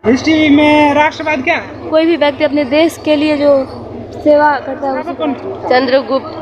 History में राष्ट्रवाद क्या है? कोई भी व्यक्ति अपने देश के लिए जो सेवा करता है चंद्रगुप्त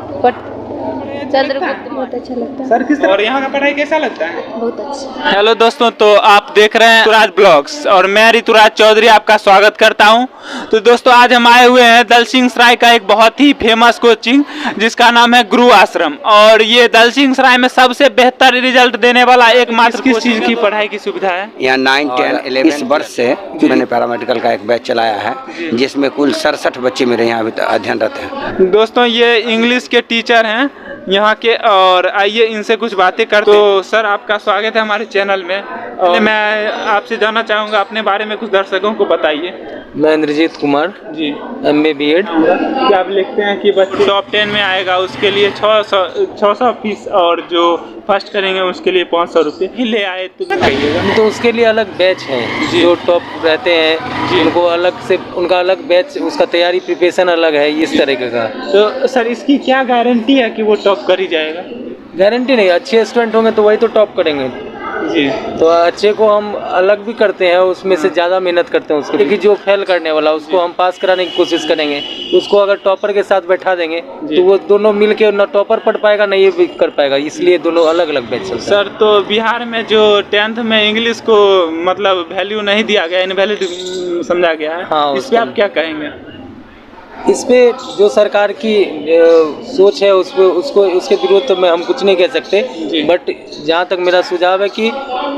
बहुत अच्छा लगता है सर किस तरह? और यहाँ का पढ़ाई कैसा लगता है? बहुत अच्छा। हेलो दोस्तों, तो आप देख रहे हैं ऋतुराज ब्लॉग्स और मैं ऋतुराज चौधरी आपका स्वागत करता हूं। तो दोस्तों आज हम आए हुए हैं दलसिंह सराय का एक बहुत ही फेमस कोचिंग जिसका नाम है गुरु आश्रम, और ये दलसिंह सराय में सबसे बेहतर रिजल्ट देने वाला एकमात्र किस चीज की पढ़ाई की सुविधा है? यहाँ 9, 10, 11 इस वर्ष से मैंने पैरामेडिकल का एक बैच चलाया है जिसमें कुल 67 बच्चे मेरे यहाँ अभी अध्ययनरत हैं। दोस्तों ये इंग्लिश के टीचर हैं यहाँ के, और आइए इनसे कुछ बातें करते हैं। तो सर आपका स्वागत है हमारे चैनल में, और मैं आपसे जानना चाहूँगा अपने बारे में कुछ दर्शकों को बताइए। मैं इंद्रजीत कुमार जी, MA BEd। क्या आप लिखते हैं कि बच्चे टॉप 10 में आएगा उसके लिए 600 फीस, और जो फर्स्ट करेंगे उसके लिए 500 रुपये ही ले आए तो कहिएगा। तो उसके लिए अलग बैच हैं जो टॉप रहते हैं, उनको अलग से उनका अलग बैच, उसका तैयारी प्रिपरेशन अलग है इस तरीके का। तो सर इसकी क्या गारंटी है कि वो टॉप कर ही जाएगा? गारंटी नहीं, अच्छे स्टूडेंट होंगे तो वही तो टॉप करेंगे जी। तो अच्छे को हम अलग भी करते हैं, उसमें से ज़्यादा मेहनत करते हैं उसके, क्योंकि जो फेल करने वाला उसको हम पास कराने की कोशिश करेंगे। उसको अगर टॉपर के साथ बैठा देंगे तो वो दोनों मिल के न टॉपर पढ़ पाएगा न ये भी कर पाएगा, इसलिए दोनों अलग अलग बैच चलते हैं। सर तो बिहार में जो 10th में इंग्लिश को मतलब वैल्यू नहीं दिया गया, इनवैलिड समझा गया है, हाँ, इस पे आप क्या कहेंगे? इस पे जो सरकार की सोच है उसके विरोध तो में हम कुछ नहीं कह सकते, बट जहाँ तक मेरा सुझाव है कि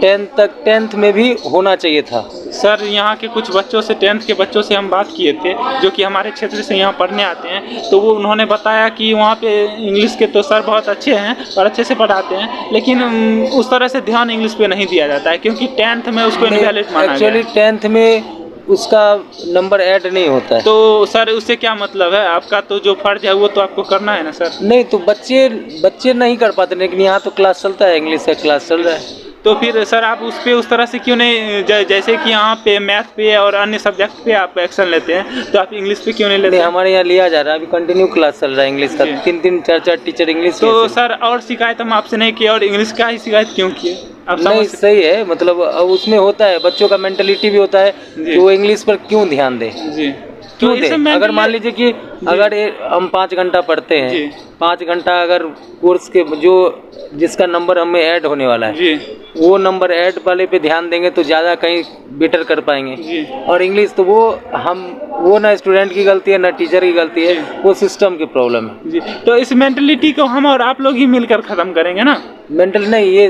10th में भी होना चाहिए था। सर यहाँ के कुछ बच्चों से 10th के बच्चों से हम बात किए थे जो कि हमारे क्षेत्र से यहाँ पढ़ने आते हैं, तो वो उन्होंने बताया कि वहाँ पे इंग्लिश के तो सर बहुत अच्छे हैं और अच्छे से पढ़ाते हैं, लेकिन उस तरह से ध्यान इंग्लिश पे नहीं दिया जाता है क्योंकि 10th में उसको इनवैलिड माना गया है। एक्चुअली 10th में उसका नंबर ऐड नहीं होता है। तो सर उससे क्या मतलब है? आपका तो जो फर्ज है वो तो आपको करना है ना सर। नहीं तो बच्चे नहीं कर पाते, लेकिन यहाँ तो क्लास चलता है, इंग्लिश का क्लास चल रहा है। तो फिर सर आप उस तरह से क्यों नहीं, जैसे कि यहाँ पे मैथ पे और अन्य सब्जेक्ट पे आप एक्शन लेते हैं, तो आप इंग्लिश पे क्यों नहीं लेते? हमारे यहाँ लिया जा रहा है, अभी कंटिन्यू क्लास चल रहा है इंग्लिश का, 3-3, 4-4 टीचर इंग्लिश। तो सर और शिकायत हम आपसे नहीं किए और इंग्लिश का ही शिकायत क्यों किए? आप नहीं सही है, मतलब उसमें होता है बच्चों का मेंटलिटी भी होता है कि वो इंग्लिश पर क्यों ध्यान दे जी। क्यों दे? अगर मान लीजिए कि अगर हम 5 घंटा पढ़ते हैं, 5 घंटा अगर कोर्स के जो जिसका नंबर हमें ऐड होने वाला है वो नंबर ऐड वाले पे ध्यान देंगे तो ज़्यादा कहीं बेटर कर पाएंगे। और इंग्लिश तो वो ना स्टूडेंट की गलती है ना टीचर की गलती है, वो सिस्टम की प्रॉब्लम है जी। तो इस मेंटलिटी को हम और आप लोग ही मिलकर ख़त्म करेंगे ना? मेंटल नहीं, ये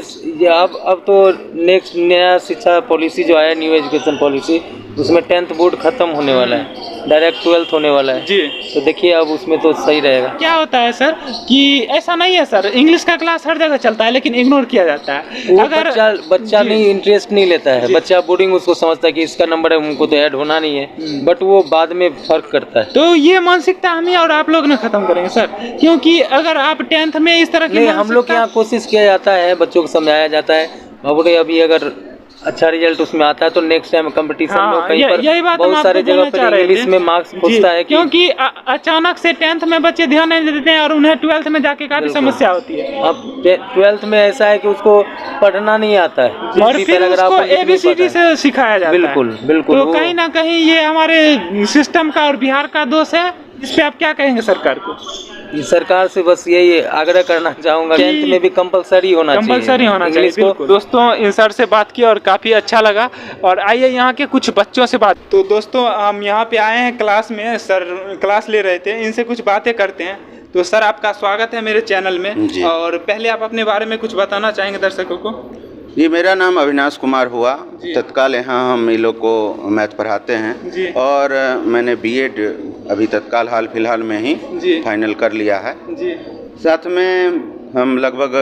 अब तो नेक्स्ट नया शिक्षा पॉलिसी जो आया, न्यू एजुकेशन पॉलिसी, उसमें 10th बोर्ड खत्म होने वाला है, डायरेक्ट 12th होने वाला है जी। तो देखिए अब उसमें तो सही रहेगा। क्या होता है सर कि ऐसा नहीं है सर, इंग्लिश का क्लास हर जगह चलता है लेकिन इग्नोर किया जाता है। अगर बच्चा नहीं इंटरेस्ट नहीं लेता है, बच्चा बोर्डिंग उसको समझता है कि इसका नंबर है, उनको तो ऐड होना नहीं है, बट वो बाद में फर्क करता है। तो ये मानसिकता हम ही और आप लोग ने खत्म करेंगे सर, क्योंकि अगर आप 10th में इस तरह की हम लोग यहाँ कोशिश किया जाता है, बच्चों को समझाया जाता है, अभी अगर अच्छा रिजल्ट उसमें आता है तो नेक्स्ट टाइम कंपटीशन में कहीं पर यही बात बहुत सारे जगह पर इंग्लिश में मार्क्स पूछता है क्योंकि अचानक से 10th में बच्चे ध्यान नहीं देते हैं और उन्हें 12th में जाके काफी समस्या होती है। अब 12th में ऐसा है कि उसको पढ़ना नहीं आता है और फिर उसको ABCD से सिखाया जाता है। बिल्कुल तो कहीं ना कहीं ये हमारे सिस्टम का और बिहार का दोष है। इस पे आप क्या कहेंगे सरकार को? सरकार से बस यही आग्रह करना चाहूँगा, 10th में भी कंपलसरी होना चाहिए। दोस्तों इन सर से बात की और काफ़ी अच्छा लगा, और आइए यहाँ के कुछ बच्चों से बात। तो दोस्तों हम यहाँ पे आए हैं क्लास में, सर क्लास ले रहे थे, इनसे कुछ बातें करते हैं। तो सर आपका स्वागत है मेरे चैनल में, और पहले आप अपने बारे में कुछ बताना चाहेंगे दर्शकों को? जी, मेरा नाम अविनाश कुमार हुआ। तत्काल यहाँ हम इन लोग को मैथ पढ़ाते हैं और मैंने BEd अभी तत्काल हाल फिलहाल में ही फाइनल कर लिया है जी। साथ में हम लगभग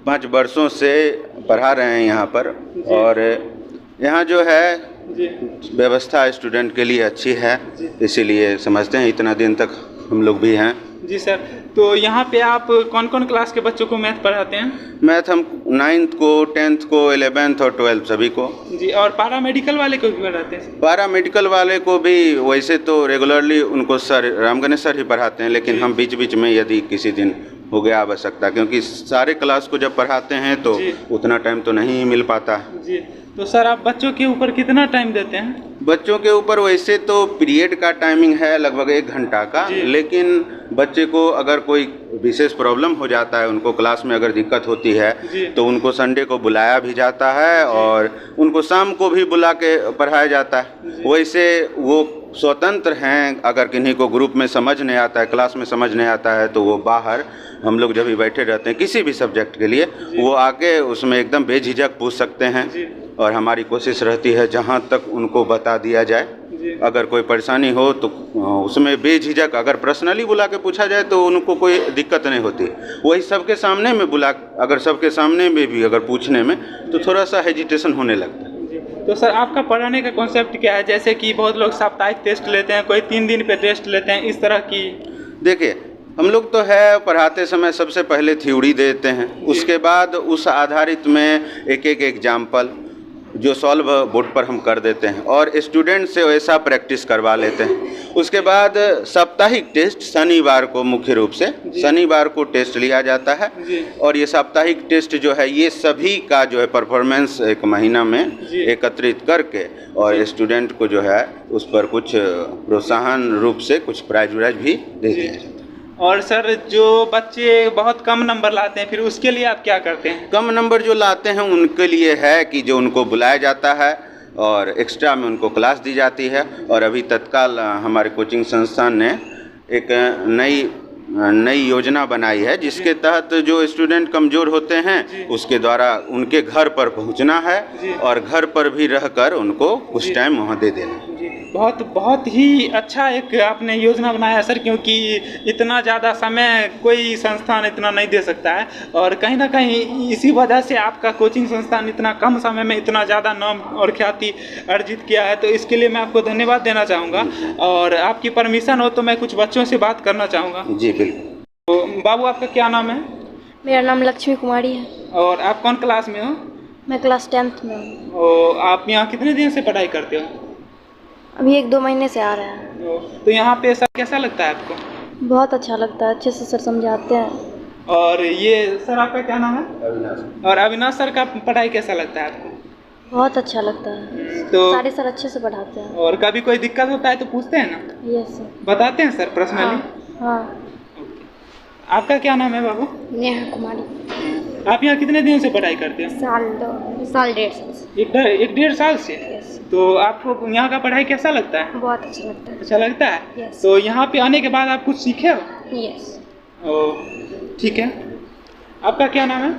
5 वर्षों से पढ़ा रहे हैं यहाँ पर, और यहाँ जो है व्यवस्था स्टूडेंट के लिए अच्छी है, इसीलिए समझते हैं इतना दिन तक हम लोग भी हैं जी। सर तो यहाँ पे आप कौन कौन क्लास के बच्चों को मैथ पढ़ाते हैं? मैथ हम 9th को, 10th को, 11th और 12th सभी को जी। और पैरामेडिकल वाले को भी पढ़ाते हैं? पैरामेडिकल वाले को भी वैसे तो रेगुलरली उनको सर राम गणेश सर ही पढ़ाते हैं, लेकिन हम बीच बीच में यदि किसी दिन हो गया आवश्यकता, क्योंकि सारे क्लास को जब पढ़ाते हैं तो उतना टाइम तो नहीं मिल पाता जी। तो सर आप बच्चों के ऊपर कितना टाइम देते हैं? बच्चों के ऊपर वैसे तो पीरियड का टाइमिंग है लगभग 1 घंटा का, लेकिन बच्चे को अगर कोई विशेष प्रॉब्लम हो जाता है, उनको क्लास में अगर दिक्कत होती है तो उनको संडे को बुलाया भी जाता है और उनको शाम को भी बुला के पढ़ाया जाता है। वैसे वो स्वतंत्र हैं, अगर किन्हीं को ग्रुप में समझ नहीं आता है, क्लास में समझ नहीं आता है, तो वो बाहर हम लोग जब भी बैठे रहते हैं किसी भी सब्जेक्ट के लिए, वो आके उसमें एकदम बेझिझक पूछ सकते हैं और हमारी कोशिश रहती है जहाँ तक उनको बता दिया जाए। अगर कोई परेशानी हो तो उसमें बेझिझक अगर पर्सनली बुला के पूछा जाए तो उनको कोई दिक्कत नहीं होती। वही सबके सामने में बुला, अगर सबके सामने में भी अगर पूछने में तो थोड़ा सा हेजिटेशन होने लगता है। तो सर आपका पढ़ाने का कॉन्सेप्ट क्या है? जैसे कि बहुत लोग साप्ताहिक टेस्ट लेते हैं, कोई 3 दिन पे टेस्ट लेते हैं, इस तरह की। देखिए हम लोग तो है पढ़ाते समय सबसे पहले थ्योरी देते हैं, उसके बाद उस आधारित में एक एग्जाम्पल जो सॉल्व बोर्ड पर हम कर देते हैं और स्टूडेंट से वैसा प्रैक्टिस करवा लेते हैं। उसके बाद साप्ताहिक टेस्ट शनिवार को, मुख्य रूप से शनिवार को टेस्ट लिया जाता है और ये साप्ताहिक टेस्ट जो है ये सभी का जो है परफॉर्मेंस एक महीना में एकत्रित करके और स्टूडेंट को जो है उस पर कुछ प्रोत्साहन रूप से कुछ प्राइज व्राइज भी दे दिया जाता है। और सर जो बच्चे बहुत कम नंबर लाते हैं फिर उसके लिए आप क्या करते हैं? कम नंबर जो लाते हैं उनके लिए है कि जो उनको बुलाया जाता है और एक्स्ट्रा में उनको क्लास दी जाती है। और अभी तत्काल हमारे कोचिंग संस्थान ने एक नई योजना बनाई है जिसके तहत जो स्टूडेंट कमज़ोर होते हैं उसके द्वारा उनके घर पर पहुंचना है और घर पर भी रहकर उनको कुछ टाइम वहां दे देना है। बहुत ही अच्छा एक आपने योजना बनाया सर, क्योंकि इतना ज़्यादा समय कोई संस्थान इतना नहीं दे सकता है और कहीं ना कहीं इसी वजह से आपका कोचिंग संस्थान इतना कम समय में इतना ज़्यादा नाम और ख्याति अर्जित किया है। तो इसके लिए मैं आपको धन्यवाद देना चाहूँगा और आपकी परमिशन हो तो मैं कुछ बच्चों से बात करना चाहूँगा। जी बिल्कुल। तो बाबू आपका क्या नाम है? मेरा नाम लक्ष्मी कुमारी है। और आप कौन क्लास में हो? मैं क्लास 10th में हूँ। और आप यहाँ कितने दिन से पढ़ाई करते हो? अभी 1-2 महीने से आ रहा है। तो यहाँ पे सर कैसा लगता है आपको? बहुत अच्छा लगता है, अच्छे से सर समझाते हैं। और ये सर आपका क्या नाम है? अविनाश। और अविनाश सर का पढ़ाई कैसा लगता है आपको? बहुत अच्छा लगता है, तो सारे सर अच्छे से पढ़ाते हैं। और कभी कोई दिक्कत होता है तो पूछते हैं ना? Yes sir. बताते हैं सर पर्सनली? हाँ। आपका क्या नाम है बाबू? नेहा कुमारी। आप यहाँ कितने दिन से पढ़ाई करते हैं? साल 1.5 साल से। 1-1.5 साल से? यस। तो आपको यहाँ का पढ़ाई कैसा लगता है? बहुत अच्छा लगता है। अच्छा लगता है? यस। तो यहाँ पे आने के बाद आप कुछ सीखे हो? यस। ठीक है। आपका क्या नाम है?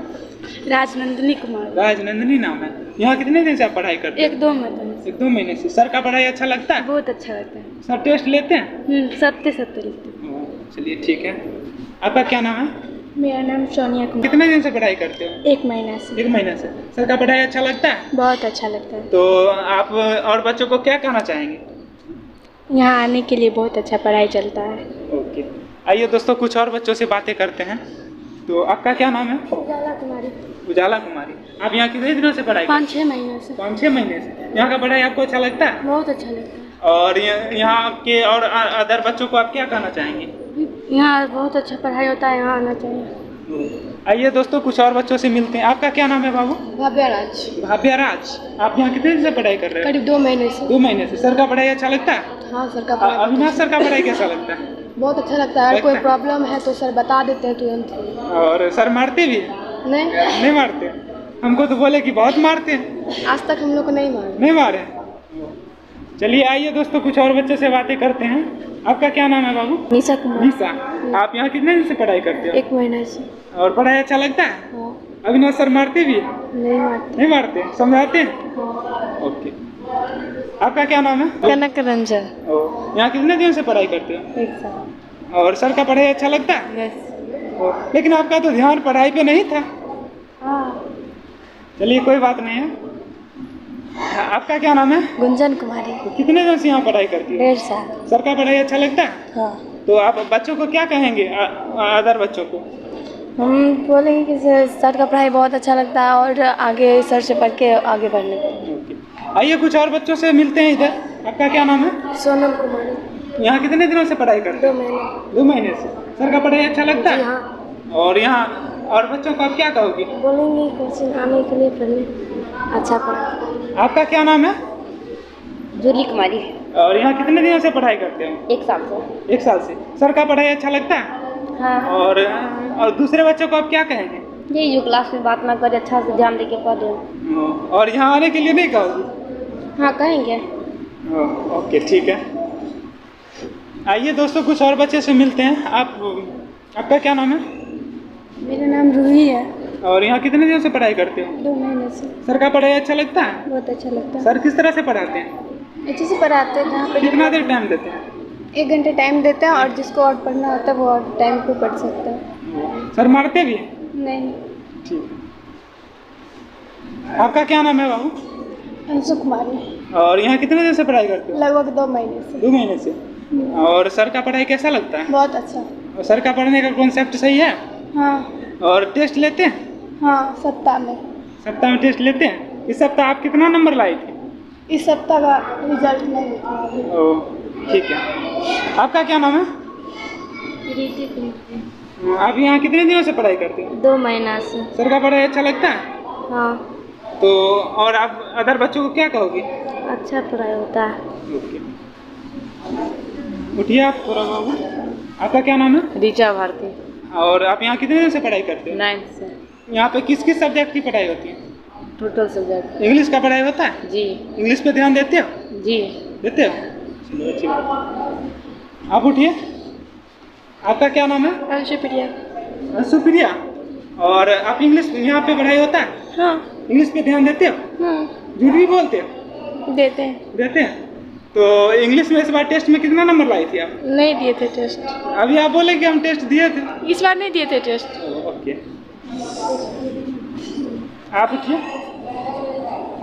राजनंदिनी कुमार। राजनंदिनी नाम है। यहाँ कितने दिन से आप पढ़ाई करते हैं? 1-2 महीने से। 1-2 महीने से। सर का पढ़ाई अच्छा लगता है? बहुत अच्छा लगता है। सर टेस्ट लेते हैं? 70 लिखते हैं। चलिए ठीक है। आपका क्या नाम है? मेरा नाम सोनिया कुमार। कितने दिन से पढ़ाई करते हो? 1 महीना से। 1 महीने से। सर का पढ़ाई अच्छा लगता है? बहुत अच्छा लगता है। तो आप और बच्चों को क्या कहना चाहेंगे? यहाँ आने के लिए बहुत अच्छा पढ़ाई चलता है। ओके, आइए दोस्तों कुछ और बच्चों से बातें करते हैं। तो आपका क्या नाम है? उजाला कुमारी। उजाला कुमारी। आप यहाँ कितने दिनों से पढ़ाई? 5-6 महीने से। 5-6 महीने से। यहाँ का पढ़ाई आपको अच्छा लगता है? बहुत अच्छा लगता है। और यहाँ के और अदर बच्चों को आप क्या कहना चाहेंगे? यहाँ बहुत अच्छा पढ़ाई होता है, यहाँ आना चाहिए। आइए दोस्तों कुछ और बच्चों से मिलते हैं। आपका क्या नाम है बाबू? भाव्या राज। भाव्या राज। आप यहाँ कितने दिन से पढ़ाई कर रहे हैं? करीब 2 महीने से। 2 महीने से। सर का पढ़ाई अच्छा लगता है? हाँ सर का पढ़ाई अविनाश सर का पढ़ाई कैसा लगता है? बहुत अच्छा लगता है। अगर कोई प्रॉब्लम है तो सर बता देते हैं तुरंत। और सर मारते भी? नहीं मारते। हमको तो बोले कि बहुत मारते हैं। आज तक हम लोग को नहीं मारे। नहीं मारे। चलिए आइए दोस्तों कुछ और बच्चों से बातें करते हैं। आपका क्या नाम है बाबू? निशा कुमार। निशा। आप यहाँ कितने दिन से पढ़ाई करते हो? 1 महीने से। और पढ़ाई अच्छा लगता है? हाँ। अविनाश सर मारते भी? नहीं मारते। नहीं मारते, समझाते हैं? हाँ। ओके। आपका क्या नाम है? कनक रंजन। यहाँ कितने दिन से पढ़ाई करते हो? 1 साल। और सर का पढ़ाई अच्छा लगता है? यस। लेकिन आपका तो ध्यान पढ़ाई पे नहीं था। हाँ। चलिए कोई बात नहीं है। आपका क्या नाम है? गुंजन कुमारी। कितने दिन से यहाँ पढ़ाई करती है? 1.5 साल। सर का पढ़ाई अच्छा लगता है? हाँ। तो आप बच्चों को क्या कहेंगे, अदर बच्चों को? हम बोलेंगे कि सर का पढ़ाई बहुत अच्छा लगता है और आगे सर से पढ़ के आगे बढ़ने को। आइए कुछ और बच्चों से मिलते हैं इधर। आपका क्या नाम है? सोनम कुमारी। यहाँ कितने दिनों से पढ़ाई करते हैं? 2 महीने। 2 महीने से। सर का पढ़ाई अच्छा लगता है? हाँ। और यहाँ और बच्चों को आप क्या कहोगे? बोलेंगे कोचिंग आने के लिए पढ़ने अच्छा पढ़ा। आपका क्या नाम है? जूली कुमारी। और यहाँ कितने दिनों से पढ़ाई करते हो? 1 साल से। 1 साल से। सर का पढ़ाई अच्छा लगता है? हाँ। और दूसरे बच्चों को आप क्या कहेंगे? यही जो क्लास में बात ना करे, अच्छा से ध्यान देके पढ़े। और यहाँ आने के लिए नहीं कहोगे? हाँ कहेंगे। ओके ठीक है। आइए दोस्तों कुछ और बच्चे से मिलते हैं। आपका क्या नाम है? मेरा नाम रूही है। और यहाँ कितने दिनों से पढ़ाई करते हो? 2 महीने से। सर का पढ़ाई अच्छा लगता है? बहुत अच्छा लगता है। सर किस तरह से पढ़ाते हैं? अच्छे से पढ़ाते हैं। जहाँ पे कितना देर टाइम देते हैं? 1 घंटे टाइम देते हैं, और जिसको और पढ़ना होता है वो और टाइम पे पढ़ सकता है। सर मारते भी हैं? नहीं। ठीक है। आपका क्या नाम है बाबू? अंशु कुमारी। और यहाँ कितने दिन से पढ़ाई करते हो? लगभग 2 महीने से। 2 महीने से। और सर का पढ़ाई कैसा लगता है? बहुत अच्छा। और सर का पढ़ने का कॉन्सेप्ट सही है? हाँ। और टेस्ट लेते हैं? हाँ सप्ताह में। सप्ताह में टेस्ट लेते हैं? इस सप्ताह आप कितना नंबर लाए थे? इस सप्ताह का रिजल्ट नहीं निकला अभी। ओह ठीक है। आपका क्या नाम है? प्रीति कुमारी। आप यहाँ कितने दिनों से पढ़ाई करते हो? 2 महीना से। सर का पढ़ाई अच्छा लगता है? हाँ। तो और आप अदर बच्चों को क्या कहोगे? अच्छा पढ़ाई होता है। ओके उठिए आप थोड़ा बाबू। आपका क्या नाम है? ऋचा भारती। और आप यहाँ कितने दिन से पढ़ाई करते हो? 9th से। यहाँ पे किस किस सब्जेक्ट की पढ़ाई होती है? Total subject. इंग्लिश का पढ़ाई होता है? जी। इंग्लिश पे ध्यान देते हो? जी। देते हो? चलो अच्छी बात। आप उठिए। आपका क्या नाम है? अंशुप्रिया। सुप्रिया। और आप इंग्लिश यहाँ पे पढ़ाई होता है? हाँ। इंग्लिश पे ध्यान देते हो? झूठ भी बोलते हो? देते हैं। देते हैं। तो इंग्लिश में इस बार टेस्ट में कितना नंबर लाई थी आप? नहीं दिए थे टेस्ट। अभी आप बोले कि हम टेस्ट दिए थे। इस बार नहीं दिए थे टेस्ट। ओके आप उठिए।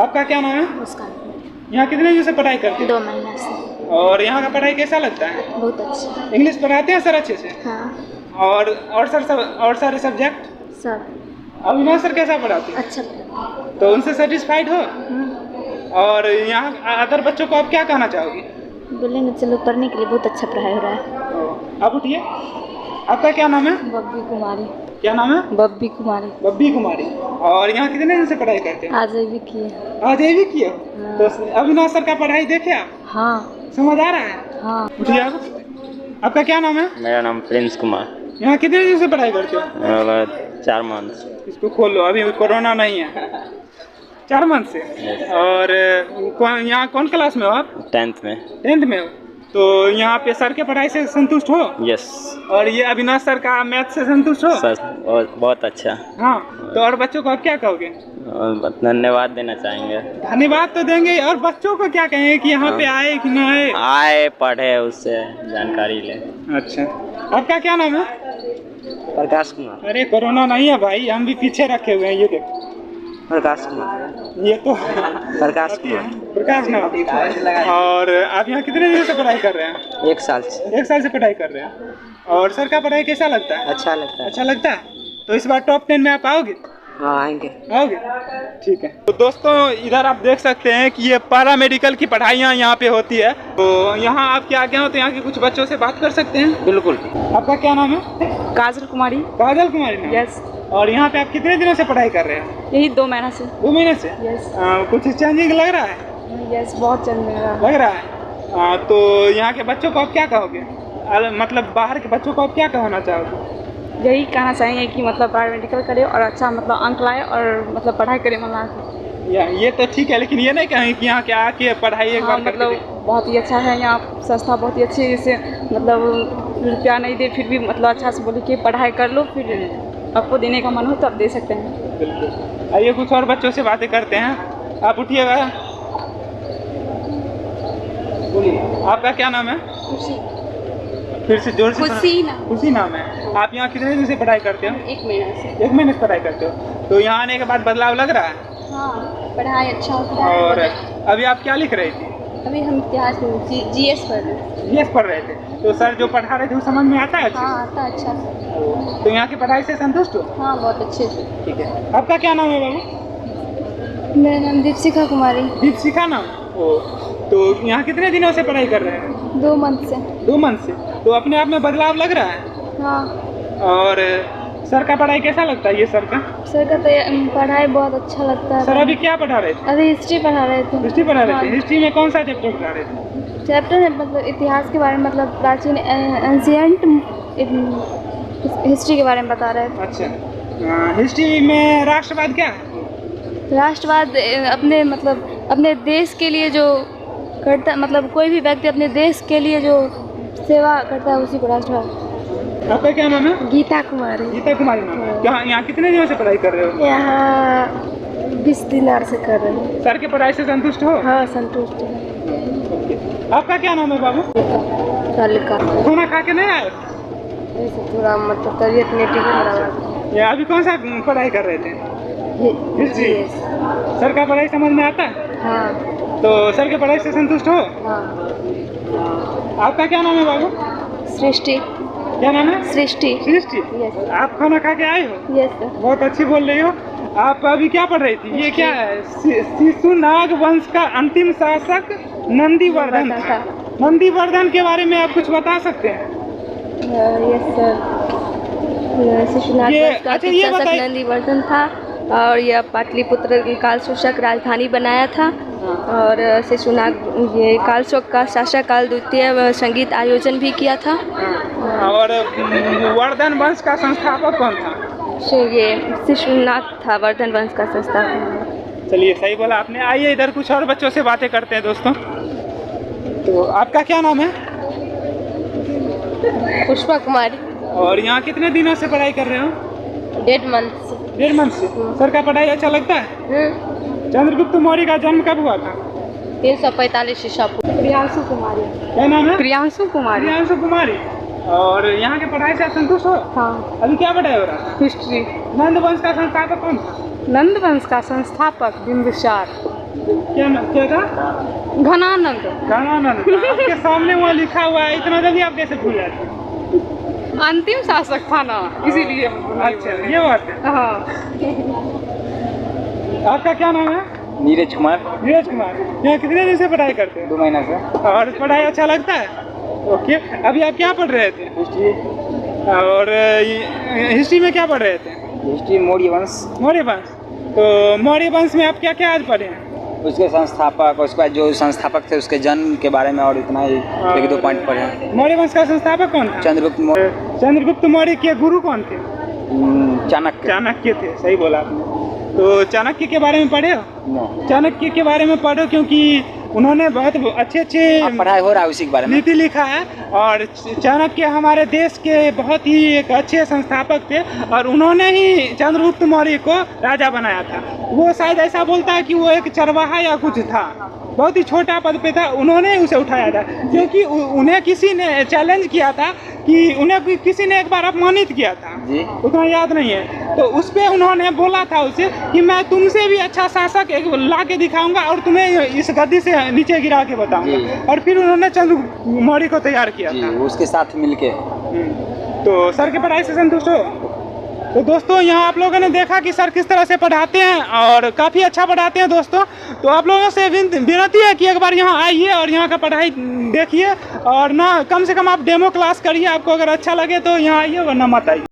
आपका क्या नाम है? मुस्कान। यहाँ कितने दिन से पढ़ाई करते हैं? 2 महीना से। और यहाँ का पढ़ाई कैसा लगता है? बहुत अच्छा। इंग्लिश पढ़ाते हैं सर अच्छे से? हाँ। और सारे सब्जेक्ट? सब अविनाश सर कैसा पढ़ाते हैं? अच्छा। तो उनसे सेटिस्फाइड हो? और यहाँ अदर बच्चों को आप क्या कहना चाहोगे? बोलेंगे चलो पढ़ने के लिए बहुत अच्छा पढ़ाई हो रहा है। आप उठिए। आपका क्या नाम है? बब्बी कुमारी। क्या नाम है? बब्बी कुमारी। बब्बी कुमारी। और यहाँ कितने दिन से पढ़ाई करते हैं? आज भी किए। आज ये भी किए? तो अविनाश सर का पढ़ाई देखे आप? हाँ। समझ आ रहा है? हाँ। उठिए आप। आपका क्या नाम है? मेरा नाम प्रिंस कुमार। यहाँ कितने दिन से पढ़ाई करते हो? 4 मंथ। इसको खोल लो, अभी कोरोना नहीं है। 4 मंथ से। और यहाँ कौन क्लास में हो आप? 10th में। 10th में हो। तो यहाँ पे सर के पढ़ाई से संतुष्ट हो? यस। और ये अविनाश सर का मैथ से संतुष्ट हो? सर बहुत अच्छा। हाँ। तो और बच्चों को आप क्या कहोगे? धन्यवाद देना चाहेंगे। धन्यवाद तो देंगे, और बच्चों को क्या कहेंगे कि यहाँ पे आए कि ना आए? आए, पढ़े, उससे जानकारी ले। अच्छा। आपका क्या नाम है? प्रकाश कुमार। अरे कोरोना नहीं है भाई, हम भी पीछे रखे हुए हैं। ये देखो प्रकाश कुमार। ये तो प्रकाश कुमार। प्रकाश नाम। और आप यहाँ कितने दिन से पढ़ाई कर रहे हैं? 1 साल से। 1 साल से पढ़ाई कर रहे हैं। और सर का पढ़ाई कैसा लगता है? अच्छा लगता है। अच्छा लगता है। तो इस बार टॉप 10 में आप आओगे? हाँ आएंगे। आओगे? ठीक है। तो दोस्तों इधर आप देख सकते हैं कि ये पैरा मेडिकल की पढ़ाइयाँ यहाँ पे होती है। तो यहाँ आप क्या आगे हो तो यहाँ के कुछ बच्चों से बात कर सकते हैं? बिल्कुल। आपका क्या नाम है? काजल कुमारी। काजल कुमारी नाम? यस। और यहाँ पे आप कितने दिनों से पढ़ाई कर रहे हैं? यही 2 महीना से। 2 महीने से? यस। कुछ चेंजिंग लग रहा है? यस बहुत चल रहा है। लग रहा है। तो यहाँ के बच्चों को आप क्या कहोगे? मतलब बाहर के बच्चों को आप क्या कहना चाहोगे? यही कहना चाहेंगे कि मतलब प्राइवेट मेडिकल करे और अच्छा मतलब अंक लाए और मतलब पढ़ाई करे मतलब। ये तो ठीक है, लेकिन ये नहीं कहेंगे कि यहाँ के आके पढ़ाई एक बार मतलब बहुत ही अच्छा है यहाँ संस्था, बहुत ही अच्छी है। जैसे मतलब रुपया नहीं दे फिर भी मतलब अच्छा से बोले कि पढ़ाई कर लो, फिर आपको देने का मन हो तब दे सकते हैं। बिल्कुल। आइए कुछ और बच्चों से बातें करते हैं। आप उठिएगा। बोलिए। आपका क्या नाम है? फिर से जोर से। खुशी नाम है। आप यहाँ कितने दिन से पढ़ाई करते हो? 1 महीना से। 1 महीने से पढ़ाई करते हो। तो यहाँ आने के बाद बदलाव लग रहा है? हाँ पढ़ाई अच्छा होता है। और अभी आप क्या लिख रही थी? अभी हम इतिहास में जीएस पढ़ रहे हैं। जीएस पढ़ रहे थे। तो सर जो पढ़ा रहे थे वो समझ में आता है? हाँ आता है अच्छा से। तो यहाँ की पढ़ाई से संतुष्ट हो? हाँ बहुत अच्छे से। ठीक है। आपका क्या नाम है बाबू? मेरा नाम दीपशिखा कुमारी। दीपशिखा नाम? ओ, तो यहाँ कितने दिनों से पढ़ाई कर रहे हैं? 2 मंथ से। 2 मंथ से। तो अपने आप में बदलाव लग रहा है? हाँ। और सर का पढ़ाई कैसा लगता है ये सर का? सर का तो पढ़ाई बहुत अच्छा लगता सर है। अभी क्या पढ़ा रहे थे? अभी हिस्ट्री पढ़ा रहे थे। हिस्ट्री पढ़ा रहे थे। हाँ। हिस्ट्री में कौन सा चैप्टर पढ़ा रहे थे? चैप्टर है मतलब इतिहास के बारे में, मतलब प्राचीन एंशियंट हिस्ट्री के बारे में बता रहे थे। अच्छा, हिस्ट्री में राष्ट्रवाद क्या है? राष्ट्रवाद अपने मतलब अपने देश के लिए जो करता, मतलब कोई भी व्यक्ति अपने देश के लिए जो सेवा करता है उसी को राष्ट्रवाद। आपका क्या नाम है? गीता कुमारी। गीता कुमारी नाम है। यहाँ कितने दिनों से पढ़ाई कर रहे हो? यहाँ 20 दिन से कर रहे हैं। सर की पढ़ाई से संतुष्ट हो? हाँ, संतुष्ट है। आपका क्या नाम है बाबू? तालिका। खाना खा के नहीं आए? ऐसे थोड़ा मतलब तबीयत नहीं ठीक है। ये अभी कौन सा पढ़ाई कर रहे थे? हिस्ट्री। सर का पढ़ाई समझ में आता है? हाँ। तो सर की पढ़ाई से संतुष्ट हो? हाँ। आपका क्या नाम है बाबू? सृष्टि। क्या नाम है? सृष्टि। सृष्टि। यस। आप खाना खा के आए हो? Yes sir. बहुत अच्छी बोल रही हो। आप अभी क्या पढ़ रही थी? ये क्या है? शिशुनाग वंश का अंतिम शासक नंदीवर्धन था। नंदीवर्धन के बारे में आप कुछ बता सकते हैं? Yes sir. शिशुनाग वंश का अंतिम शासक नंदीवर्धन था और यह पाटलिपुत्र कालशोषक राजधानी बनाया था। और शिशुनाग ये कालशोक का शासक काल द्वितीय संगीत आयोजन भी किया था। और वर्धन वंश का संस्थापक कौन था? ये शिशुनाग था, वर्धन वंश का संस्थापक। चलिए, सही बोला आपने। आइए इधर कुछ और बच्चों से बातें करते हैं दोस्तों। तो आपका क्या नाम है? पुष्पा कुमारी। और यहाँ कितने दिनों से पढ़ाई कर रहे हो? 1.5 मंथ से। 1.5 मंथ से। सर का पढ़ाई अच्छा लगता है? चंद्रगुप्त मौर्य का जन्म कब हुआ था? 345 ईसा पूर्व। प्रियांशु कुमारी। क्या नाम है? प्रियांशु कुमारी। प्रियांशु कुमारी। और यहाँ के पढ़ाई से आप संतुष्ट हो? हाँ। अभी क्या पढ़ाई हो रहा है? हिस्ट्री। नंद वंश का संस्थापक कौन था? नंद वंश का संस्थापक बिंदुसार। क्या था? घनानंद। घनानंद। आपके सामने वहाँ लिखा हुआ है, इतना जल्दी आप कैसे भूल जाते हैं? अंतिम शासक था ना, इसीलिए। अच्छा, ये बात है। हाँ। आपका क्या नाम है? नीरज कुमार। नीरज कुमार। यहाँ कितने दिन से पढ़ाई करते हैं? 2 महीना से। और पढ़ाई अच्छा लगता है? ओके। अभी आप क्या पढ़ रहे थे? हिस्ट्री। और हिस्ट्री में क्या पढ़ रहे थे? हिस्ट्री मौर्य वंश, मौर्य वंश। तो मौर्य वंश में आप क्या क्या आज पढ़े हैं? उसके संस्थापक, उसके बाद जो संस्थापक थे उसके जन्म के बारे में और इतना ही 1-2 पॉइंट पढ़े हैं। मौर्य वंश का संस्थापक कौन था? चंद्रगुप्त मौर्य। चंद्रगुप्त मौर्य के गुरु कौन थे? चाणक्य। चाणक्य थे, सही बोला आपने। तो चाणक्य के बारे में पढ़े हो? No. चाणक्य के बारे में पढ़ो, क्योंकि उन्होंने बहुत अच्छे पढ़ाई हो रहा है उसी के बारे में। नीति लिखा है। और चाणक्य हमारे देश के बहुत ही एक अच्छे संस्थापक थे और उन्होंने ही चंद्रगुप्त मौर्य को राजा बनाया था। वो शायद ऐसा बोलता है कि वो एक चरवाहा या कुछ था, बहुत ही छोटा पद पे था, उन्होंने ही उसे उठाया था, क्योंकि उन्हें किसी ने चैलेंज किया था कि उन्हें किसी ने एक बार अपमानित किया था जी। उतना याद नहीं है। तो उस पे उन्होंने बोला था उसे कि मैं तुमसे भी अच्छा शासक एक ला के दिखाऊंगा और तुम्हें इस गद्दी से नीचे गिरा के बताऊंगा। और फिर उन्होंने चंद्रगुप्त मौर्य को तैयार किया था। उसके साथ मिलके। तो सर की पढ़ाई से संतुष्ट हो? तो दोस्तों, यहाँ आप लोगों ने देखा कि सर किस तरह से पढ़ाते हैं और काफ़ी अच्छा पढ़ाते हैं दोस्तों। तो आप लोगों से विनती है कि एक बार यहाँ आइए और यहाँ का पढ़ाई देखिए और ना कम से कम आप डेमो क्लास करिए। आपको अगर अच्छा लगे तो यहाँ आइए, वरना मत आइए।